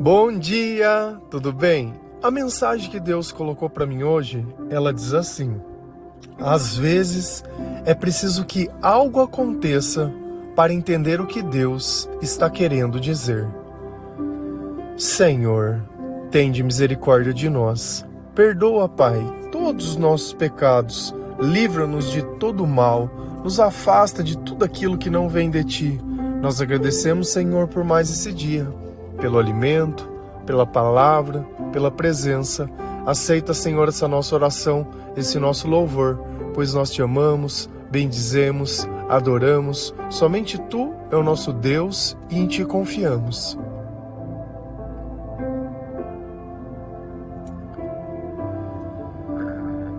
Bom dia, tudo bem? A mensagem que Deus colocou para mim hoje, ela diz assim: às vezes é preciso que algo aconteça para entender o que Deus está querendo dizer. Senhor, tende misericórdia de nós. Perdoa, Pai, todos os nossos pecados. Livra-nos de todo o mal. Nos afasta de tudo aquilo que não vem de Ti. Nós agradecemos, Senhor, por mais esse dia, pelo alimento, pela palavra, pela presença. Aceita, Senhor, essa nossa oração, esse nosso louvor, pois nós Te amamos, bendizemos, adoramos. Somente Tu é o nosso Deus e em Ti confiamos.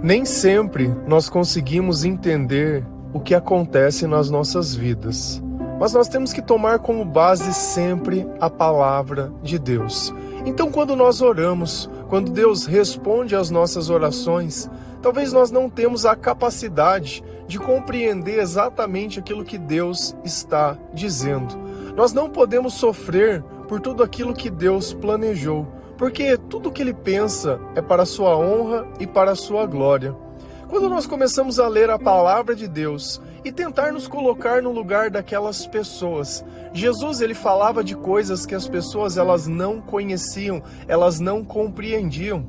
Nem sempre nós conseguimos entender o que acontece nas nossas vidas, mas nós temos que tomar como base sempre a palavra de Deus. Então, quando nós oramos, quando Deus responde às nossas orações, talvez nós não temos a capacidade de compreender exatamente aquilo que Deus está dizendo. Nós não podemos sofrer por tudo aquilo que Deus planejou, porque tudo que Ele pensa é para a sua honra e para a sua glória. Quando nós começamos a ler a palavra de Deus e tentar nos colocar no lugar daquelas pessoas, Jesus ele falava de coisas que as pessoas elas não conheciam, elas não compreendiam.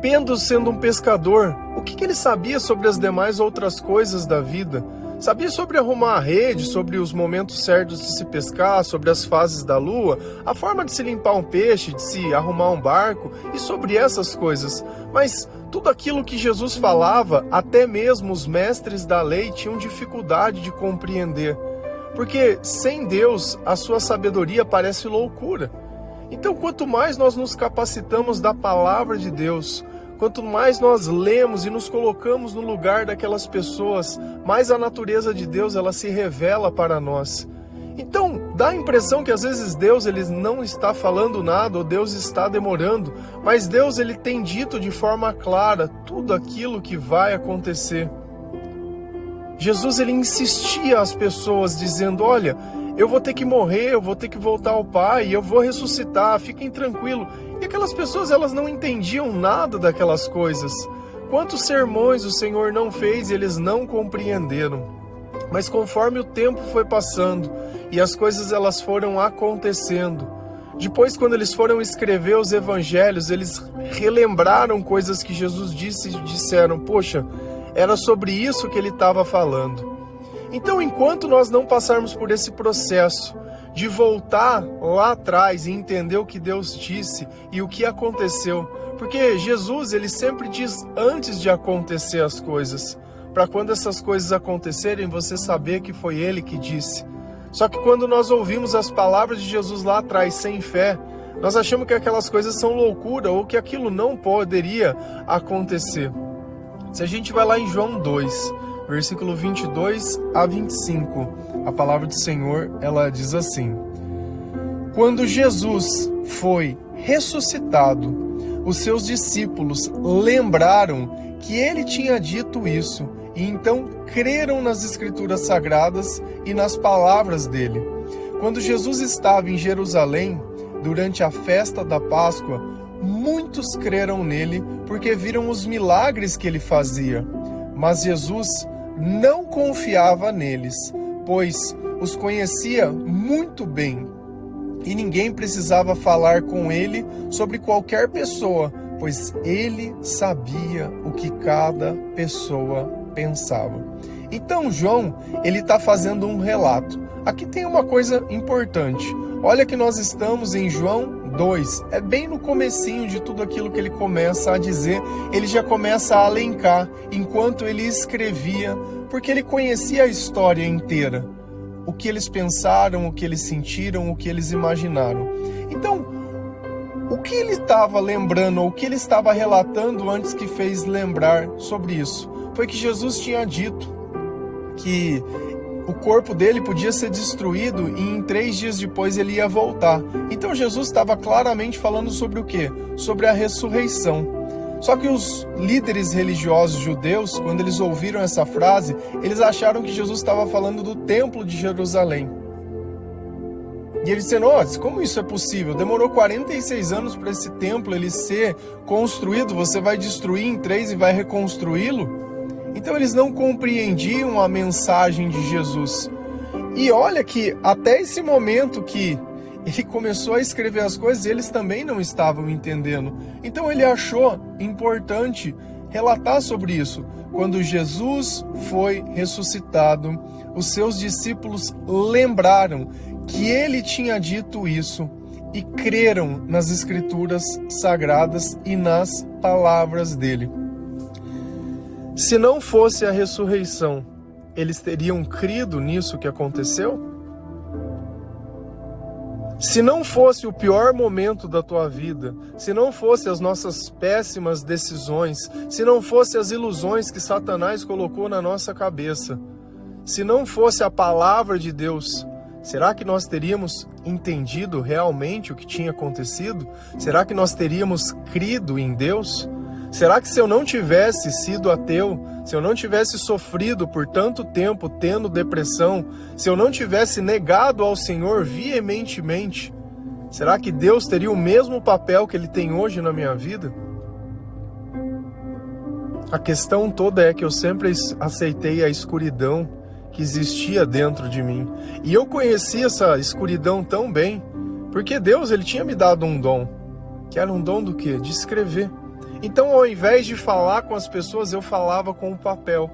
Pedro, sendo um pescador, o que ele sabia sobre as demais outras coisas da vida? Sabia sobre arrumar a rede, sobre os momentos certos de se pescar, sobre as fases da lua, a forma de se limpar um peixe, de se arrumar um barco e sobre essas coisas. Mas tudo aquilo que Jesus falava, até mesmo os mestres da lei tinham dificuldade de compreender. Porque sem Deus, a sua sabedoria parece loucura. Então, quanto mais nós nos capacitamos da palavra de Deus, quanto mais nós lemos e nos colocamos no lugar daquelas pessoas, mais a natureza de Deus ela se revela para nós. Então, dá a impressão que às vezes Deus ele não está falando nada, ou Deus está demorando, mas Deus ele tem dito de forma clara tudo aquilo que vai acontecer. Jesus ele insistia às pessoas dizendo: olha, eu vou ter que morrer, eu vou ter que voltar ao Pai, eu vou ressuscitar, fiquem tranquilos. E aquelas pessoas elas não entendiam nada daquelas coisas. Quantos sermões o Senhor não fez e eles não compreenderam. Mas conforme o tempo foi passando e as coisas elas foram acontecendo, depois quando eles foram escrever os evangelhos, eles relembraram coisas que Jesus disse e disseram: poxa, era sobre isso que ele estava falando. Então, enquanto nós não passarmos por esse processo de voltar lá atrás e entender o que Deus disse e o que aconteceu, porque Jesus ele sempre diz antes de acontecer as coisas, para quando essas coisas acontecerem você saber que foi Ele que disse. Só que quando nós ouvimos as palavras de Jesus lá atrás sem fé, nós achamos que aquelas coisas são loucura ou que aquilo não poderia acontecer. Se a gente vai lá em João 2, versículo 22 a 25, a palavra do Senhor, ela diz assim: quando Jesus foi ressuscitado, os seus discípulos lembraram que ele tinha dito isso, e então creram nas Escrituras Sagradas e nas palavras dele. Quando Jesus estava em Jerusalém, durante a festa da Páscoa, muitos creram nele porque viram os milagres que ele fazia. Mas Jesus não confiava neles, pois os conhecia muito bem. E ninguém precisava falar com ele sobre qualquer pessoa, pois ele sabia o que cada pessoa pensava. Então João, ele está fazendo um relato. Aqui tem uma coisa importante. Olha que nós estamos em João 2. É bem no comecinho de tudo aquilo que ele começa a dizer. Ele já começa a alencar enquanto ele escrevia, porque ele conhecia a história inteira. O que eles pensaram, o que eles sentiram, o que eles imaginaram. Então, o que ele estava lembrando, ou o que ele estava relatando antes que fez lembrar sobre isso? Foi que Jesus tinha dito que o corpo dele podia ser destruído e em 3 dias depois ele ia voltar. Então Jesus estava claramente falando sobre o quê? Sobre a ressurreição. Só que os líderes religiosos judeus, quando eles ouviram essa frase, eles acharam que Jesus estava falando do templo de Jerusalém. E ele dizendo, como isso é possível? Demorou 46 anos para esse templo ele ser construído, você vai destruir em 3 e vai reconstruí-lo? Então eles não compreendiam a mensagem de Jesus. E olha que até esse momento que ele começou a escrever as coisas, eles também não estavam entendendo. Então ele achou importante relatar sobre isso. Quando Jesus foi ressuscitado, os seus discípulos lembraram que ele tinha dito isso e creram nas Escrituras Sagradas e nas palavras dele. Se não fosse a ressurreição, eles teriam crido nisso que aconteceu? Se não fosse o pior momento da tua vida, se não fosse as nossas péssimas decisões, se não fosse as ilusões que Satanás colocou na nossa cabeça, se não fosse a palavra de Deus, será que nós teríamos entendido realmente o que tinha acontecido? Será que nós teríamos crido em Deus? Será que se eu não tivesse sido ateu, se eu não tivesse sofrido por tanto tempo tendo depressão, se eu não tivesse negado ao Senhor veementemente, será que Deus teria o mesmo papel que Ele tem hoje na minha vida? A questão toda é que eu sempre aceitei a escuridão que existia dentro de mim. E eu conheci essa escuridão tão bem, porque Deus ele tinha me dado um dom, que era um dom do quê? De escrever. Então, ao invés de falar com as pessoas, eu falava com o papel.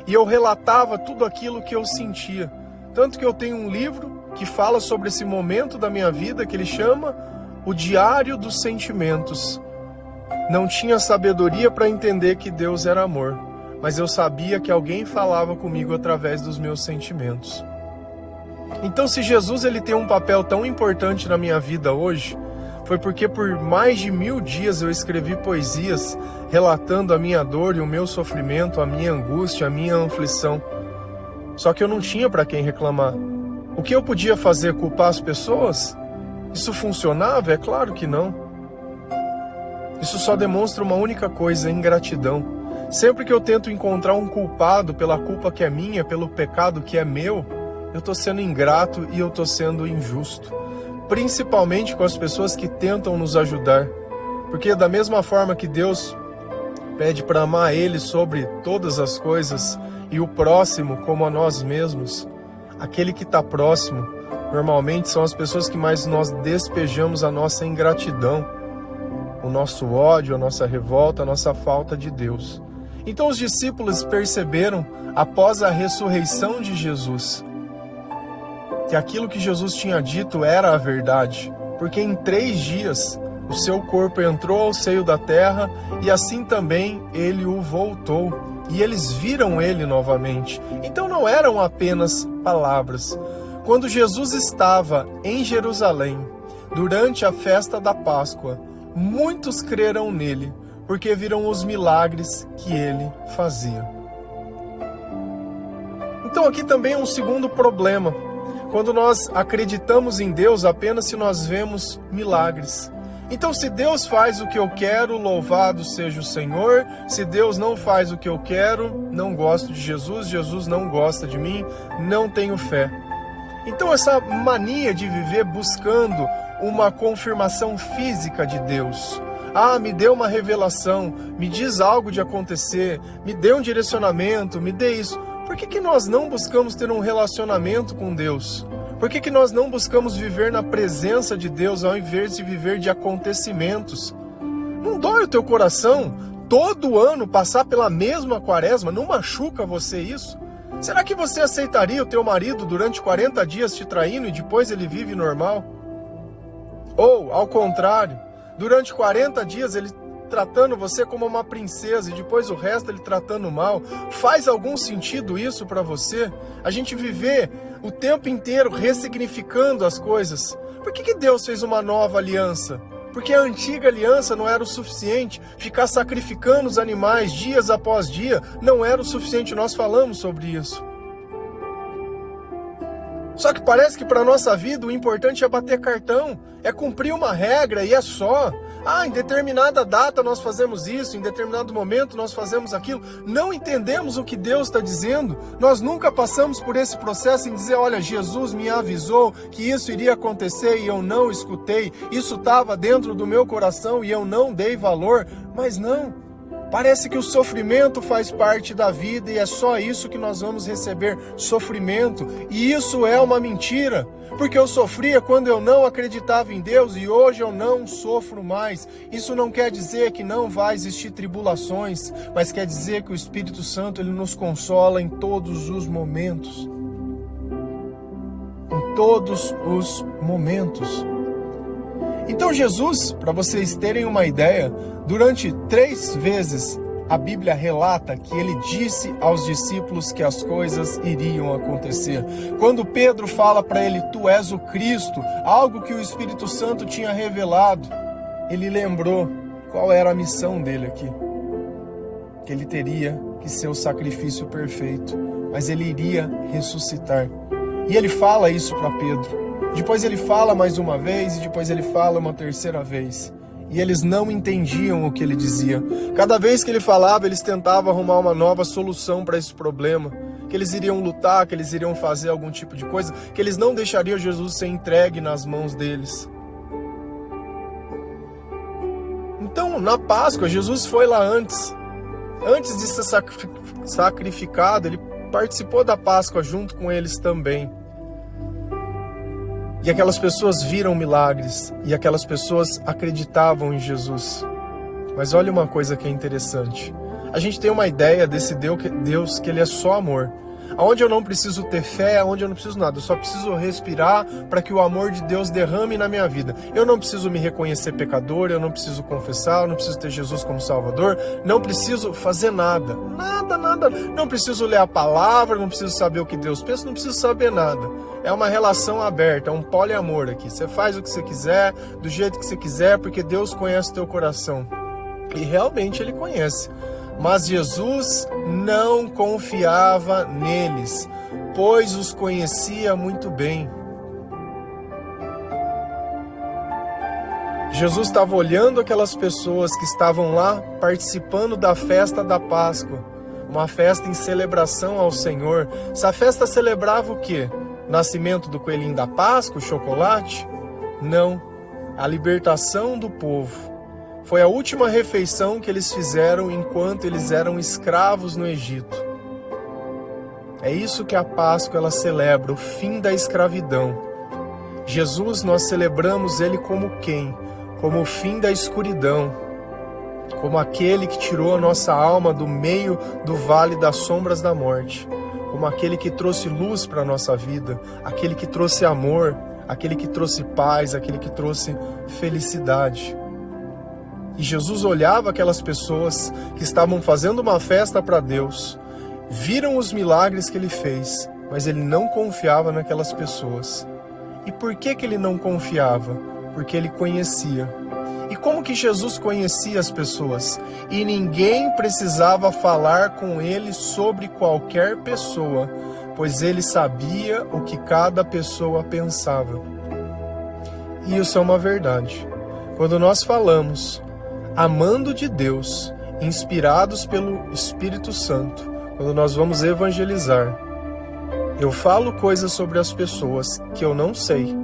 E eu relatava tudo aquilo que eu sentia. Tanto que eu tenho um livro que fala sobre esse momento da minha vida, que ele chama O Diário dos Sentimentos. Não tinha sabedoria para entender que Deus era amor, mas eu sabia que alguém falava comigo através dos meus sentimentos. Então, se Jesus ele tem um papel tão importante na minha vida hoje, foi porque por mais de 1000 dias eu escrevi poesias relatando a minha dor e o meu sofrimento, a minha angústia, a minha aflição. Só que eu não tinha para quem reclamar. O que eu podia fazer? Culpar as pessoas? Isso funcionava? É claro que não. Isso só demonstra uma única coisa, ingratidão. Sempre que eu tento encontrar um culpado pela culpa que é minha, pelo pecado que é meu, eu estou sendo ingrato e eu estou sendo injusto. Principalmente com as pessoas que tentam nos ajudar. Porque da mesma forma que Deus pede para amar Ele sobre todas as coisas e o próximo como a nós mesmos, aquele que está próximo, normalmente são as pessoas que mais nós despejamos a nossa ingratidão, o nosso ódio, a nossa revolta, a nossa falta de Deus. Então os discípulos perceberam, após a ressurreição de Jesus, que aquilo que Jesus tinha dito era a verdade, porque em 3 dias o seu corpo entrou ao seio da terra e assim também ele o voltou, e eles viram ele novamente. Então não eram apenas palavras. Quando Jesus estava em Jerusalém, durante a festa da Páscoa, muitos creram nele, porque viram os milagres que ele fazia. Então aqui também é um segundo problema. Quando nós acreditamos em Deus apenas se nós vemos milagres. Então, se Deus faz o que eu quero, louvado seja o Senhor. Se Deus não faz o que eu quero, não gosto de Jesus, Jesus não gosta de mim, não tenho fé. Então, essa mania de viver buscando uma confirmação física de Deus. Me dê uma revelação, me diz algo de acontecer, me dê um direcionamento, me dê isso. Por que nós não buscamos ter um relacionamento com Deus? Por que nós não buscamos viver na presença de Deus ao invés de viver de acontecimentos? Não dói o teu coração todo ano passar pela mesma quaresma? Não machuca você isso? Será que você aceitaria o teu marido durante 40 dias te traindo e depois ele vive normal? Ou, ao contrário, durante 40 dias ele tratando você como uma princesa e depois o resto ele tratando mal? Faz algum sentido isso para você? A gente viver o tempo inteiro ressignificando as coisas. Por que Deus fez uma nova aliança? Porque a antiga aliança não era o suficiente. Ficar sacrificando os animais dias após dia não era o suficiente. Nós falamos sobre isso. Só que parece que para a nossa vida o importante é bater cartão, é cumprir uma regra e é só. em determinada data nós fazemos isso, em determinado momento nós fazemos aquilo. Não entendemos o que Deus está dizendo. Nós nunca passamos por esse processo em dizer, olha, Jesus me avisou que isso iria acontecer e eu não escutei. Isso estava dentro do meu coração e eu não dei valor. Mas não. Parece que o sofrimento faz parte da vida e é só isso que nós vamos receber, sofrimento. E isso é uma mentira, porque eu sofria quando eu não acreditava em Deus e hoje eu não sofro mais. Isso não quer dizer que não vai existir tribulações, mas quer dizer que o Espírito Santo ele nos consola em todos os momentos. Em todos os momentos. Então Jesus, para vocês terem uma ideia, durante 3 vezes a Bíblia relata que ele disse aos discípulos que as coisas iriam acontecer. Quando Pedro fala para ele, tu és o Cristo, algo que o Espírito Santo tinha revelado, ele lembrou qual era a missão dele aqui. Que ele teria que ser o sacrifício perfeito, mas ele iria ressuscitar. E ele fala isso para Pedro. Depois ele fala mais uma vez e depois ele fala uma terceira vez. E eles não entendiam o que ele dizia. Cada vez que ele falava, eles tentavam arrumar uma nova solução para esse problema. Que eles iriam lutar, que eles iriam fazer algum tipo de coisa, que eles não deixariam Jesus ser entregue nas mãos deles. Então, na Páscoa, Jesus foi lá antes. Antes de ser sacrificado, ele participou da Páscoa junto com eles também. E aquelas pessoas viram milagres, e aquelas pessoas acreditavam em Jesus. Mas olha uma coisa que é interessante. A gente tem uma ideia desse Deus que ele é só amor. Onde eu não preciso ter fé, onde eu não preciso nada. Eu só preciso respirar para que o amor de Deus derrame na minha vida. Eu não preciso me reconhecer pecador, eu não preciso confessar, eu não preciso ter Jesus como Salvador. Não preciso fazer nada. Nada. Não preciso ler a palavra, não preciso saber o que Deus pensa, não preciso saber nada. É uma relação aberta, é um poliamor aqui. Você faz o que você quiser, do jeito que você quiser, porque Deus conhece o teu coração. E realmente Ele conhece. Mas Jesus não confiava neles, pois os conhecia muito bem. Jesus estava olhando aquelas pessoas que estavam lá participando da festa da Páscoa, uma festa em celebração ao Senhor. Essa festa celebrava o quê? Nascimento do coelhinho da Páscoa, o chocolate? Não, a libertação do povo. Foi a última refeição que eles fizeram enquanto eles eram escravos no Egito. É isso que a Páscoa ela celebra, o fim da escravidão. Jesus, nós celebramos Ele como quem? Como o fim da escuridão, como aquele que tirou a nossa alma do meio do vale das sombras da morte, como aquele que trouxe luz para a nossa vida, aquele que trouxe amor, aquele que trouxe paz, aquele que trouxe felicidade. E Jesus olhava aquelas pessoas que estavam fazendo uma festa para Deus, viram os milagres que Ele fez, mas Ele não confiava naquelas pessoas. E por que Ele não confiava? Porque Ele conhecia. E como que Jesus conhecia as pessoas? E ninguém precisava falar com Ele sobre qualquer pessoa, pois Ele sabia o que cada pessoa pensava. E isso é uma verdade. Quando nós falamos amando de Deus, inspirados pelo Espírito Santo, quando nós vamos evangelizar, eu falo coisas sobre as pessoas que eu não sei.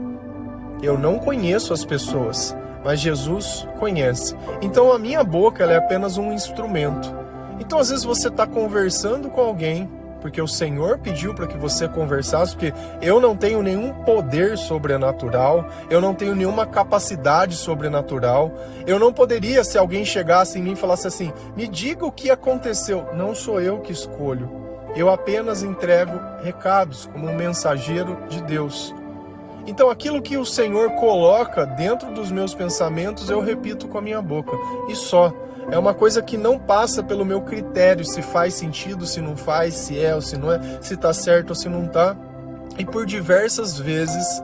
Eu não conheço as pessoas, mas Jesus conhece. Então a minha boca ela é apenas um instrumento. Então às vezes você está conversando com alguém, porque o Senhor pediu para que você conversasse, porque eu não tenho nenhum poder sobrenatural, eu não tenho nenhuma capacidade sobrenatural, eu não poderia, se alguém chegasse em mim e falasse assim, me diga o que aconteceu. Não sou eu que escolho, eu apenas entrego recados como um mensageiro de Deus. Então aquilo que o Senhor coloca dentro dos meus pensamentos, eu repito com a minha boca, e só. É uma coisa que não passa pelo meu critério, se faz sentido, se não faz, se é ou se não é, se está certo ou se não está. E por diversas vezes,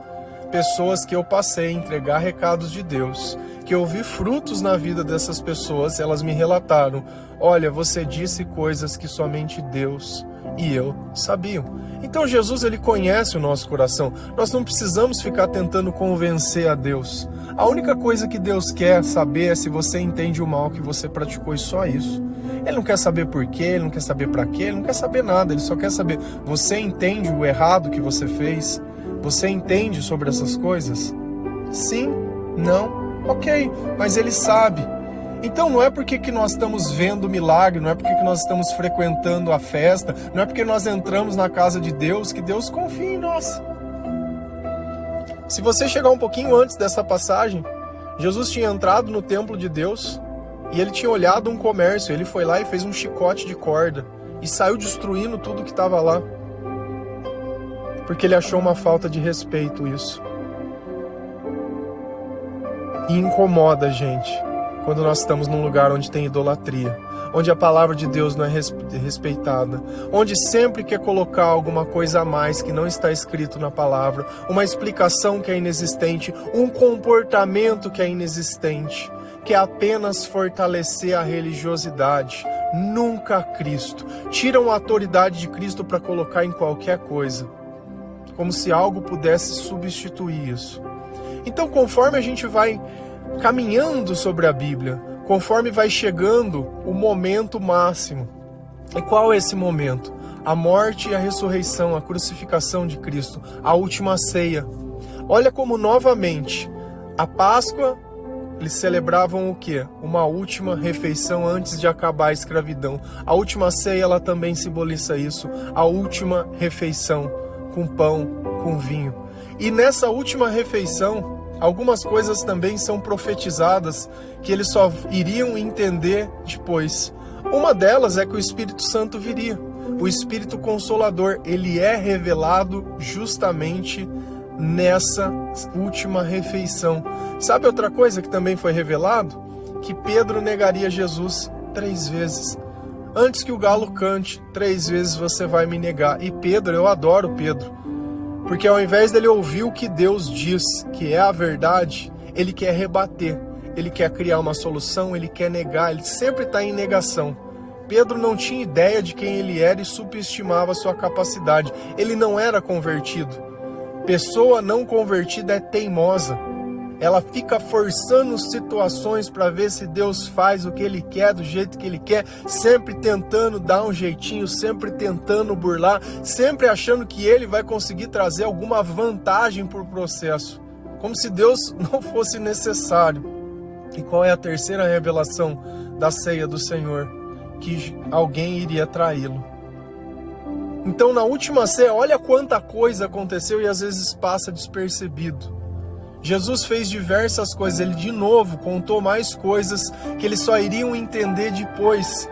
pessoas que eu passei a entregar recados de Deus, que eu vi frutos na vida dessas pessoas, elas me relataram, olha, você disse coisas que somente Deus e eu Sabiam. Então Jesus, ele conhece o nosso coração. Nós não precisamos ficar tentando convencer a Deus. A única coisa que Deus quer saber é se você entende o mal que você praticou, e só isso. Ele não quer saber por quê, ele não quer saber para quê, ele não quer saber nada, ele só quer saber, você entende o errado que você fez? Você entende sobre essas coisas? Sim? Não? Ok, mas ele sabe. Então não é porque que nós estamos vendo o milagre, não é porque que nós estamos frequentando a festa, não é porque nós entramos na casa de Deus que Deus confia em nós. Se você chegar um pouquinho antes dessa passagem, Jesus tinha entrado no templo de Deus e ele tinha olhado um comércio, ele foi lá e fez um chicote de corda e saiu destruindo tudo que estava lá, porque ele achou uma falta de respeito isso. E incomoda a gente quando nós estamos num lugar onde tem idolatria, onde a palavra de Deus não é respeitada, onde sempre quer colocar alguma coisa a mais que não está escrito na palavra, uma explicação que é inexistente, um comportamento que é inexistente, que é apenas fortalecer a religiosidade, nunca Cristo. Tiram a autoridade de Cristo para colocar em qualquer coisa, como se algo pudesse substituir isso. Então, conforme a gente vai caminhando sobre a Bíblia, conforme vai chegando o momento máximo. E qual é esse momento? A morte e a ressurreição, a crucificação de Cristo, a última ceia. Olha como novamente, a Páscoa, eles celebravam o quê? Uma última refeição antes de acabar a escravidão. A última ceia, ela também simboliza isso, a última refeição, com pão, com vinho. E nessa última refeição, algumas coisas também são profetizadas que eles só iriam entender depois. Uma delas é que o Espírito Santo viria. O Espírito Consolador, ele é revelado justamente nessa última refeição. Sabe outra coisa que também foi revelado? Que Pedro negaria Jesus 3 vezes. Antes que o galo cante, 3 vezes você vai me negar. E Pedro, eu adoro Pedro. Porque ao invés dele ouvir o que Deus diz, que é a verdade, ele quer rebater, ele quer criar uma solução, ele quer negar, ele sempre está em negação. Pedro não tinha ideia de quem ele era e subestimava sua capacidade. Ele não era convertido. Pessoa não convertida é teimosa. Ela fica forçando situações para ver se Deus faz o que Ele quer, do jeito que Ele quer, sempre tentando dar um jeitinho, sempre tentando burlar, sempre achando que Ele vai conseguir trazer alguma vantagem para o processo, como se Deus não fosse necessário. E qual é a terceira revelação da ceia do Senhor? Que alguém iria traí-lo. Então, na última ceia, olha quanta coisa aconteceu e às vezes passa despercebido. Jesus fez diversas coisas, ele de novo contou mais coisas que eles só iriam entender depois.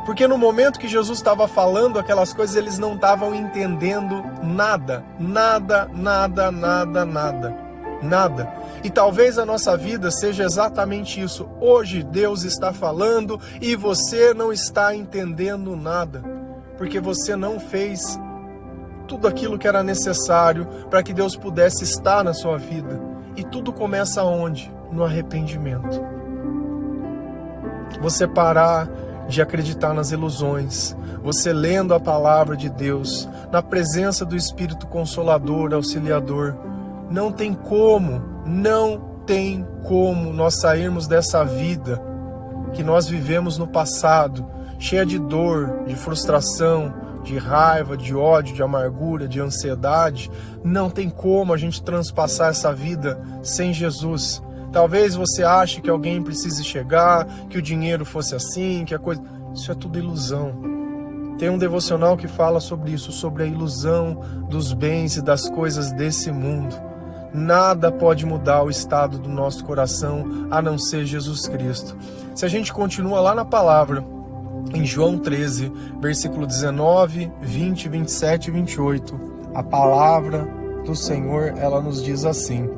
Porque no momento que Jesus estava falando aquelas coisas, eles não estavam entendendo nada. Nada. E talvez a nossa vida seja exatamente isso. Hoje Deus está falando e você não está entendendo nada. Porque você não fez tudo aquilo que era necessário para que Deus pudesse estar na sua vida. E tudo começa onde? No arrependimento. Você parar de acreditar nas ilusões, você lendo a palavra de Deus, na presença do Espírito Consolador, Auxiliador. Não tem como nós sairmos dessa vida que nós vivemos no passado, cheia de dor, de frustração, de raiva, de ódio, de amargura, de ansiedade. Não tem como a gente transpassar essa vida sem Jesus. Talvez você ache que alguém precise chegar, que o dinheiro fosse assim, que a coisa... Isso é tudo ilusão. Tem um devocional que fala sobre isso, sobre a ilusão dos bens e das coisas desse mundo. Nada pode mudar o estado do nosso coração a não ser Jesus Cristo. Se a gente continua lá na palavra, em João 13, versículo 19, 20, 27 e 28, a palavra do Senhor, ela nos diz assim: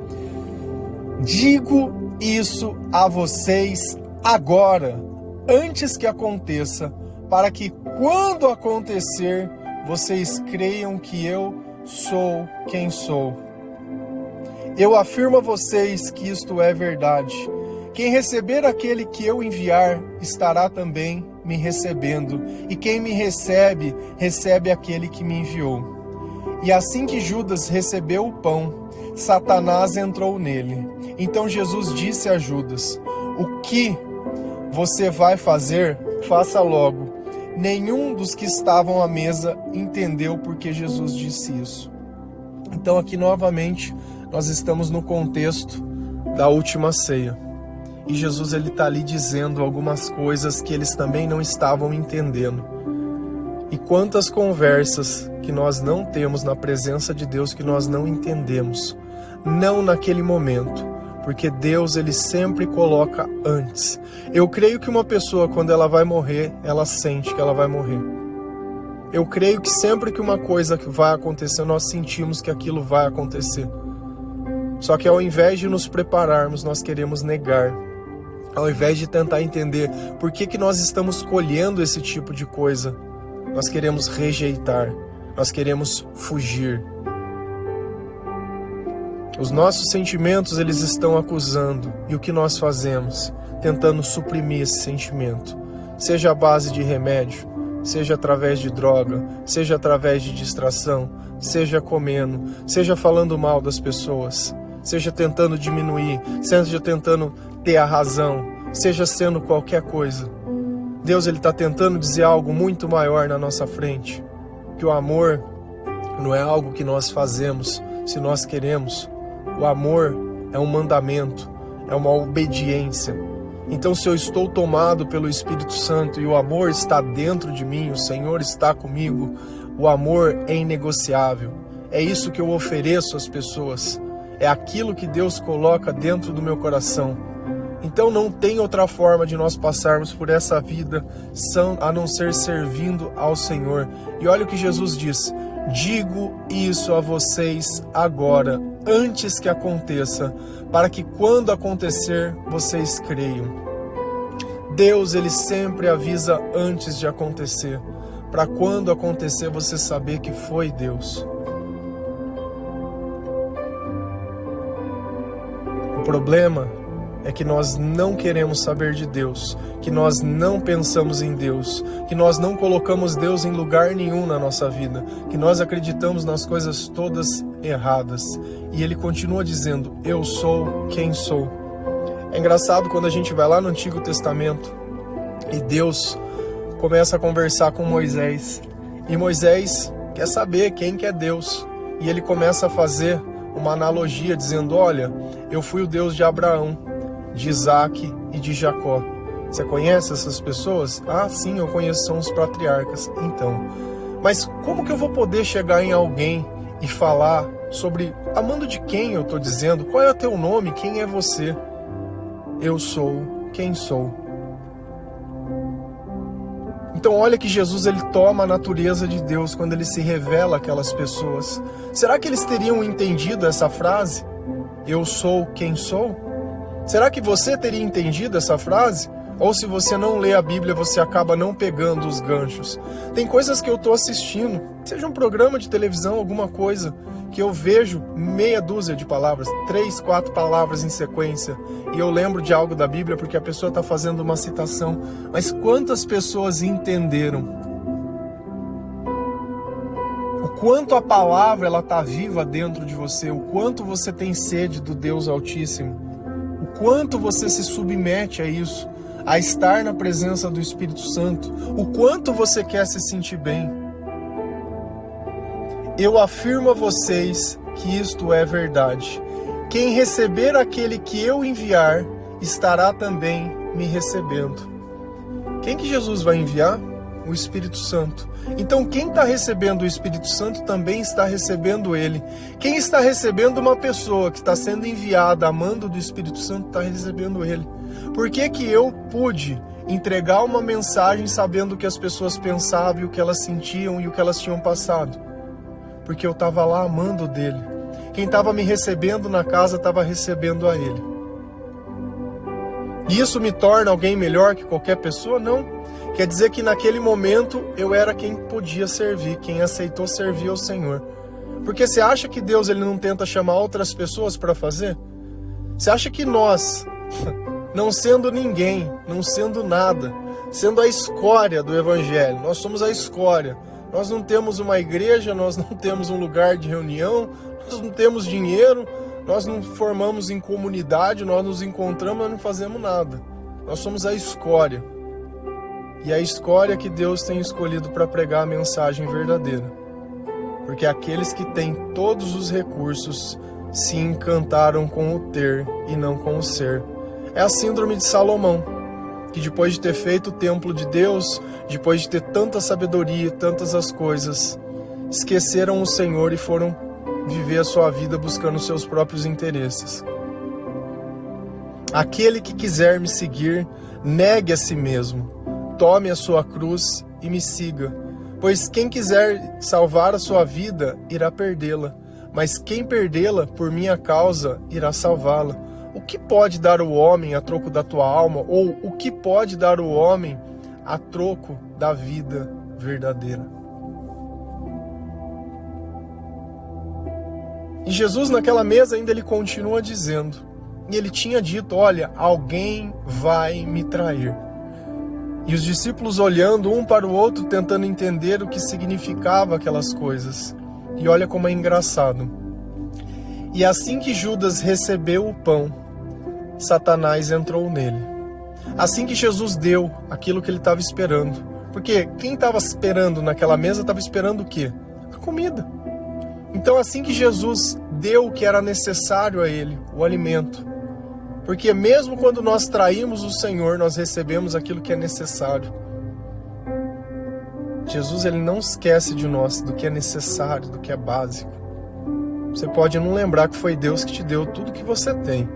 digo isso a vocês agora, antes que aconteça, para que quando acontecer, vocês creiam que eu sou quem sou. Eu afirmo a vocês que isto é verdade. Quem receber aquele que eu enviar, estará também me recebendo, e quem me recebe, recebe aquele que me enviou. E assim que Judas recebeu o pão, Satanás entrou nele. Então Jesus disse a Judas: o que você vai fazer, faça logo. Nenhum dos que estavam à mesa entendeu por que Jesus disse isso. Então aqui novamente nós estamos no contexto da última ceia. E Jesus está ali dizendo algumas coisas que eles também não estavam entendendo. E quantas conversas que nós não temos na presença de Deus que nós não entendemos. Não naquele momento, porque Deus ele sempre coloca antes. Eu creio que uma pessoa, quando ela vai morrer, ela sente que ela vai morrer. Eu creio que sempre que uma coisa que vai acontecer, nós sentimos que aquilo vai acontecer. Só que ao invés de nos prepararmos, nós queremos negar. Ao invés de tentar entender por que nós estamos colhendo esse tipo de coisa, nós queremos rejeitar, nós queremos fugir. Os nossos sentimentos, eles estão acusando. E o que nós fazemos? Tentando suprimir esse sentimento. Seja à base de remédio, seja através de droga, seja através de distração, seja comendo, seja falando mal das pessoas, seja tentando diminuir, seja tentando ter a razão, seja sendo qualquer coisa. Deus ele está tentando dizer algo muito maior na nossa frente. Que o amor não é algo que nós fazemos se nós queremos. O amor é um mandamento, é uma obediência. Então, se eu estou tomado pelo Espírito Santo e o amor está dentro de mim, o Senhor está comigo, o amor é inegociável. É isso que eu ofereço às pessoas. É aquilo que Deus coloca dentro do meu coração. Então não tem outra forma de nós passarmos por essa vida a não ser servindo ao Senhor. E olha o que Jesus diz: digo isso a vocês agora, antes que aconteça, para que quando acontecer, vocês creiam. Deus, ele sempre avisa antes de acontecer, para quando acontecer você saber que foi Deus. O problema é que nós não queremos saber de Deus, que nós não pensamos em Deus, que nós não colocamos Deus em lugar nenhum na nossa vida, que nós acreditamos nas coisas todas erradas. E ele continua dizendo: eu sou quem sou. É engraçado quando a gente vai lá no Antigo Testamento e Deus começa a conversar com Moisés. E Moisés quer saber quem que é Deus. E ele começa a fazer uma analogia dizendo: olha, eu fui o Deus de Abraão, de Isaac e de Jacó. Você conhece essas pessoas? Ah, sim, eu conheço, são os patriarcas. Então, mas como que eu vou poder chegar em alguém e falar sobre amando de quem eu estou dizendo? Qual é o teu nome? Quem é você? Eu sou quem sou. Então olha que Jesus ele toma a natureza de Deus quando ele se revela àquelas pessoas. Será que eles teriam entendido essa frase? Eu sou quem sou? Será que você teria entendido essa frase? Ou se você não lê a Bíblia, você acaba não pegando os ganchos? Tem coisas que eu estou assistindo, seja um programa de televisão, alguma coisa, que eu vejo meia dúzia de palavras, 3, 4 palavras em sequência, e eu lembro de algo da Bíblia porque a pessoa está fazendo uma citação. Mas quantas pessoas entenderam? O quanto a palavra ela está viva dentro de você, o quanto você tem sede do Deus Altíssimo. Quanto você se submete a isso, a estar na presença do Espírito Santo, o quanto você quer se sentir bem. Eu afirmo a vocês que isto é verdade. Quem receber aquele que eu enviar, estará também me recebendo. Quem que Jesus vai enviar? O Espírito Santo. Então quem está recebendo o Espírito Santo também está recebendo ele. Quem está recebendo uma pessoa que está sendo enviada amando do Espírito Santo está recebendo ele. Por que que eu pude entregar uma mensagem sabendo o que as pessoas pensavam e o que elas sentiam e o que elas tinham passado? Porque eu estava lá amando dele. Quem estava me recebendo na casa estava recebendo a ele. E isso me torna alguém melhor que qualquer pessoa? Não. Quer dizer que naquele momento eu era quem podia servir, quem aceitou servir ao Senhor. Porque você acha que Deus ele não tenta chamar outras pessoas para fazer? Você acha que nós, não sendo ninguém, não sendo nada, sendo a escória do Evangelho. Nós somos a escória. Nós não temos uma igreja, nós não temos um lugar de reunião, nós não temos dinheiro, nós não formamos em comunidade, nós nos encontramos, mas não fazemos nada. Nós somos a escória. E a escória que Deus tem escolhido para pregar a mensagem verdadeira. Porque aqueles que têm todos os recursos se encantaram com o ter e não com o ser. É a síndrome de Salomão, que depois de ter feito o templo de Deus, depois de ter tanta sabedoria, tantas as coisas, esqueceram o Senhor e foram viver a sua vida buscando seus próprios interesses. Aquele que quiser me seguir, negue a si mesmo, tome a sua cruz e me siga, pois quem quiser salvar a sua vida, irá perdê-la, mas quem perdê-la por minha causa, irá salvá-la. O que pode dar o homem a troco da tua alma? Ou o que pode dar o homem a troco da vida verdadeira? E Jesus naquela mesa ainda ele continua dizendo, e ele tinha dito, olha, alguém vai me trair. E os discípulos olhando um para o outro, tentando entender o que significava aquelas coisas. E olha como é engraçado. E assim que Judas recebeu o pão, Satanás entrou nele. Assim que Jesus deu aquilo que ele estava esperando. Porque quem estava esperando naquela mesa estava esperando o quê? A comida. Então assim que Jesus deu o que era necessário a ele, o alimento. Porque mesmo quando nós traímos o Senhor, nós recebemos aquilo que é necessário. Jesus ele não esquece de nós, do que é necessário, do que é básico. Você pode não lembrar que foi Deus que te deu tudo que você tem.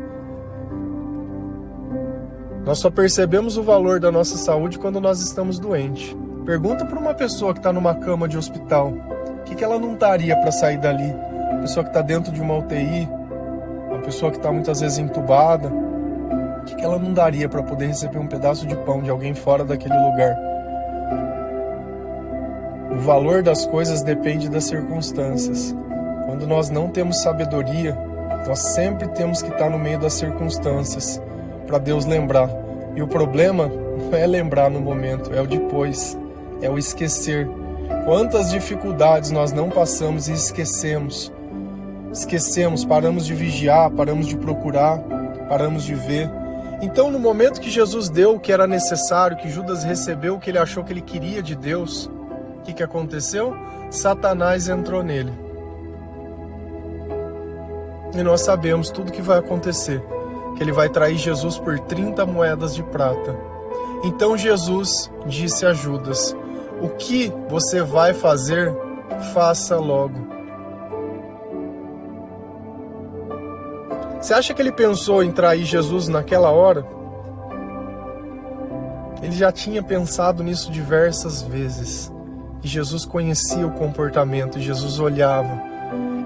Nós só percebemos o valor da nossa saúde quando nós estamos doentes. Pergunta para uma pessoa que está numa cama de hospital, o que ela não estaria para sair dali? Uma pessoa que está dentro de uma UTI, uma pessoa que está muitas vezes entubada, o que ela não daria para poder receber um pedaço de pão de alguém fora daquele lugar? O valor das coisas depende das circunstâncias. Quando nós não temos sabedoria, nós sempre temos que estar no meio das circunstâncias para Deus lembrar. E o problema não é lembrar no momento, é o depois, é o esquecer. Quantas dificuldades nós não passamos e esquecemos. Esquecemos, paramos de vigiar, paramos de procurar, paramos de ver. Então, no momento que Jesus deu o que era necessário, que Judas recebeu o que ele achou que ele queria de Deus, o que aconteceu? Satanás entrou nele. E nós sabemos tudo o que vai acontecer. Que ele vai trair Jesus por 30 moedas de prata. Então Jesus disse a Judas, o que você vai fazer, faça logo. Você acha que ele pensou em trair Jesus naquela hora? Ele já tinha pensado nisso diversas vezes. E Jesus conhecia o comportamento, e Jesus olhava.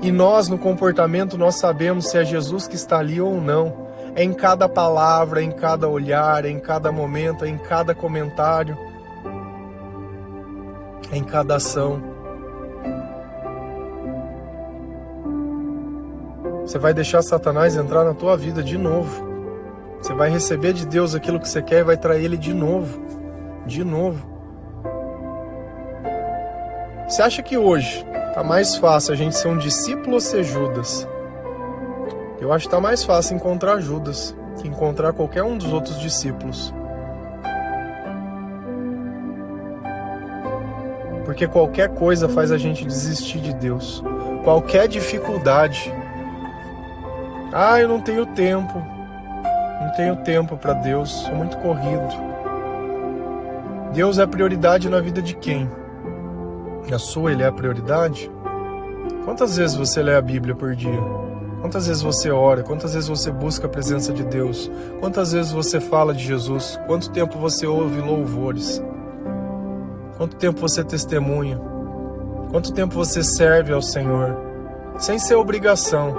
E nós, no comportamento, nós sabemos se é Jesus que está ali ou não. É em cada palavra, em cada olhar, é em cada momento, é em cada comentário, é em cada ação. Você vai deixar Satanás entrar na tua vida de novo. Você vai receber de Deus aquilo que você quer e vai trair ele de novo. De novo. Você acha que hoje está mais fácil a gente ser um discípulo ou ser Judas? Eu acho que está mais fácil encontrar Judas que encontrar qualquer um dos outros discípulos. Porque qualquer coisa faz a gente desistir de Deus. Qualquer dificuldade. Ah, eu não tenho tempo. Não tenho tempo para Deus. Sou muito corrido. Deus é a prioridade na vida de quem? Na sua ele é a prioridade? Quantas vezes você lê a Bíblia por dia? Quantas vezes você ora? Quantas vezes você busca a presença de Deus? Quantas vezes você fala de Jesus? Quanto tempo você ouve louvores? Quanto tempo você testemunha? Quanto tempo você serve ao Senhor? Sem ser obrigação,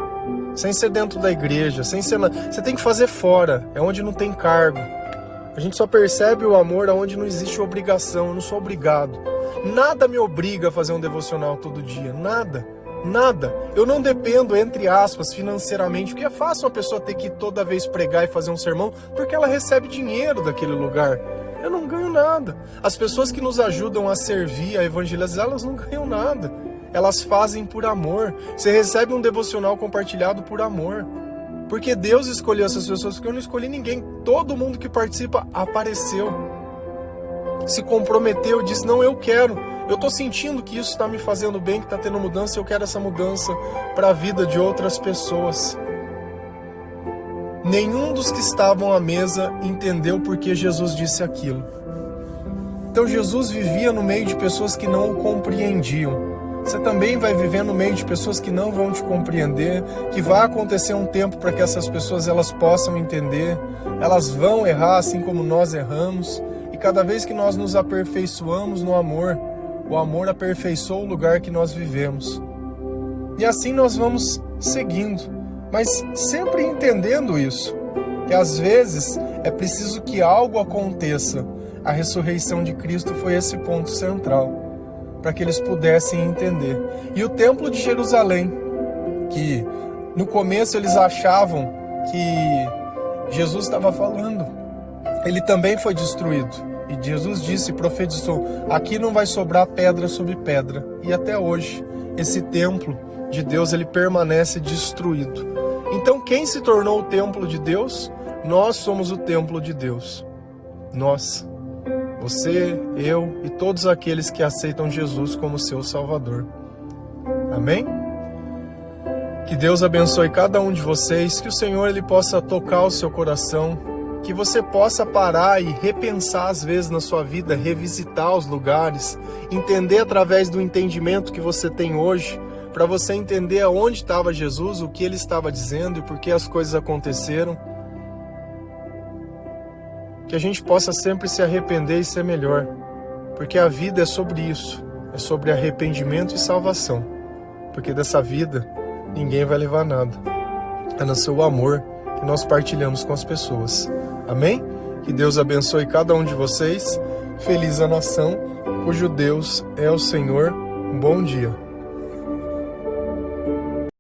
sem ser dentro da igreja, sem ser você tem que fazer fora, é onde não tem cargo. A gente só percebe o amor onde não existe obrigação, eu não sou obrigado. Nada me obriga a fazer um devocional todo dia, nada. Nada. Eu não dependo, entre aspas, financeiramente, porque é fácil uma pessoa ter que toda vez pregar e fazer um sermão, porque ela recebe dinheiro daquele lugar. Eu não ganho nada. As pessoas que nos ajudam a servir, a evangelizar, elas não ganham nada. Elas fazem por amor. Você recebe um devocional compartilhado por amor. Porque Deus escolheu essas pessoas, porque eu não escolhi ninguém. Todo mundo que participa apareceu. Se comprometeu, disse, não, eu quero. Eu estou sentindo que isso está me fazendo bem, que está tendo mudança, eu quero essa mudança para a vida de outras pessoas. Nenhum dos que estavam à mesa entendeu por que Jesus disse aquilo. Então Jesus vivia no meio de pessoas que não o compreendiam. Você também vai viver no meio de pessoas que não vão te compreender, que vai acontecer um tempo para que essas pessoas elas possam entender, elas vão errar assim como nós erramos, e cada vez que nós nos aperfeiçoamos no amor, o amor aperfeiçoa o lugar que nós vivemos. E assim nós vamos seguindo, mas sempre entendendo isso, que às vezes é preciso que algo aconteça. A ressurreição de Cristo foi esse ponto central, para que eles pudessem entender. E o Templo de Jerusalém, que no começo eles achavam que Jesus estava falando, ele também foi destruído. E Jesus disse, profetizou, aqui não vai sobrar pedra sobre pedra. E até hoje, esse templo de Deus, ele permanece destruído. Então quem se tornou o templo de Deus? Nós somos o templo de Deus. Nós. Você, eu e todos aqueles que aceitam Jesus como seu Salvador. Amém? Que Deus abençoe cada um de vocês, que o Senhor ele possa tocar o seu coração, que você possa parar e repensar às vezes na sua vida, revisitar os lugares, entender através do entendimento que você tem hoje, para você entender aonde estava Jesus, o que ele estava dizendo e por que as coisas aconteceram. Que a gente possa sempre se arrepender e ser melhor, porque a vida é sobre isso, é sobre arrependimento e salvação, porque dessa vida ninguém vai levar nada, a não ser o amor que nós partilhamos com as pessoas. Amém? Que Deus abençoe cada um de vocês, feliz a nação, cujo Deus é o Senhor. Um bom dia.